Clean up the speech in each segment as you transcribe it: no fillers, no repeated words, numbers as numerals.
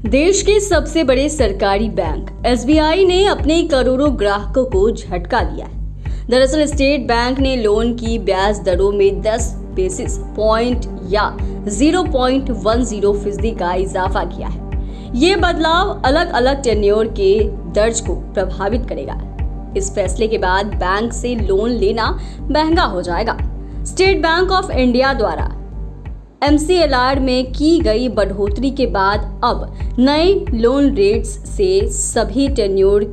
देश के सबसे बड़े सरकारी बैंक एसबीआई ने अपने करोड़ों ग्राहकों को झटका दिया है। दरअसल स्टेट बैंक ने लोन की ब्याज दरों में 10 बेसिस पॉइंट या 0.10% का इजाफा किया है। ये बदलाव अलग अलग टेन्योर के दर्ज को प्रभावित करेगा। इस फैसले के बाद बैंक से लोन लेना महंगा हो जाएगा। स्टेट बैंक ऑफ इंडिया द्वारा MCLR में की गई बढ़ोतरी के बाद अब नए लोन रेट्स से सभी टेन्योर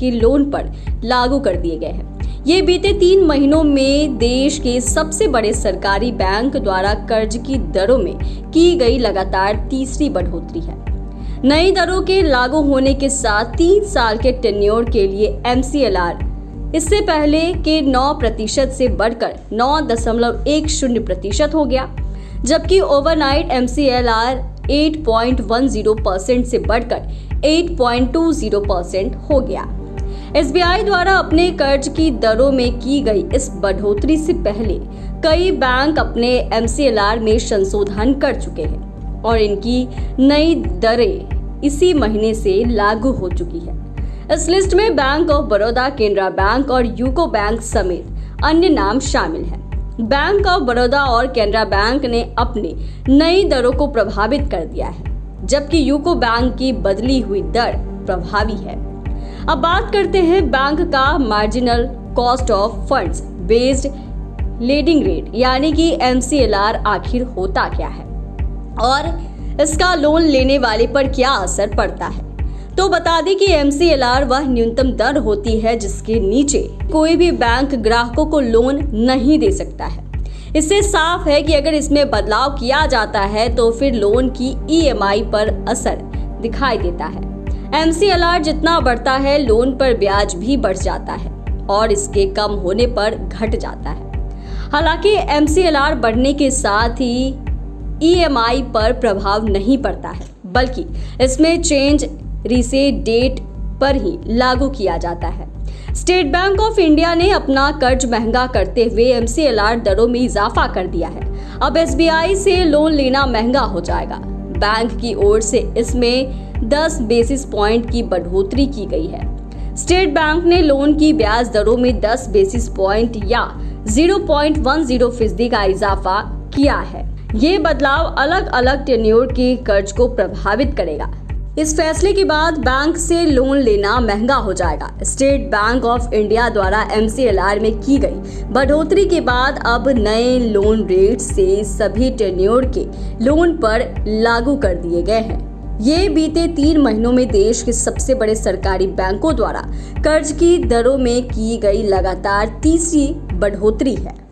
के लोन पर लागू कर दिए गए हैं। ये बीते 3 महीनों में देश के सबसे बड़े सरकारी बैंक द्वारा कर्ज की दरों में की गई लगातार तीसरी बढ़ोतरी है। नई दरों के लागू होने के साथ 3 साल के टेन्योर के लिए MCLR इससे पहले के 9% से बढ़कर 9.10% हो गया, जबकि ओवरनाइट MCLR 8.10% से बढ़कर 8.20% हो गया। SBI द्वारा अपने कर्ज की दरों में की गई इस बढ़ोतरी से पहले कई बैंक अपने MCLR में संशोधन कर चुके हैं और इनकी नई दरें इसी महीने से लागू हो चुकी है। इस लिस्ट में bank of Baroda, Canara bank और यूको बैंक समेत अन्य नाम शामिल हैं। बैंक ऑफ बड़ौदा और केनरा बैंक ने अपनी नई दरों को प्रभावित कर दिया है, जबकि यूको बैंक की बदली हुई दर प्रभावी है। अब बात करते हैं बैंक का marginal cost of funds based leading rate यानी कि MCLR आखिर होता क्या है और इसका लोन लेने वाले पर क्या असर पड़ता है। तो बता दें कि MCLR वह न्यूनतम दर होती है जिसके नीचे कोई भी बैंक ग्राहकों को लोन नहीं दे सकता है। इससे साफ है कि अगर इसमें बदलाव किया जाता है तो फिर लोन की EMI पर असर दिखाई देता है। MCLR जितना बढ़ता है लोन पर ब्याज भी बढ़ जाता है और इसके कम होने पर घट जाता है। हालांकि MCLR बढ़ने के साथ ही EMI पर प्रभाव नहीं पड़ता है, बल्कि इसमें चेंज रीसेट डेट पर ही लागू किया जाता है। स्टेट बैंक ऑफ इंडिया ने अपना कर्ज महंगा करते हुए MCLR दरों में इजाफा कर दिया है। अब SBI से लोन लेना महंगा हो जाएगा। बैंक की ओर से इसमें 10 बेसिस पॉइंट की बढ़ोतरी की गई है। स्टेट बैंक ने लोन की ब्याज दरों में 10 बेसिस पॉइंट या 0.10% का इजाफा किया है। ये बदलाव अलग अलग टेन्योर के कर्ज को प्रभावित करेगा। इस फैसले के बाद बैंक से लोन लेना महंगा हो जाएगा। स्टेट बैंक ऑफ इंडिया द्वारा MCLR में की गई बढ़ोतरी के बाद अब नए लोन रेट से सभी टेन्योर के लोन पर लागू कर दिए गए हैं। ये बीते 3 महीनों में देश के सबसे बड़े सरकारी बैंकों द्वारा कर्ज की दरों में की गई लगातार तीसरी बढ़ोतरी है।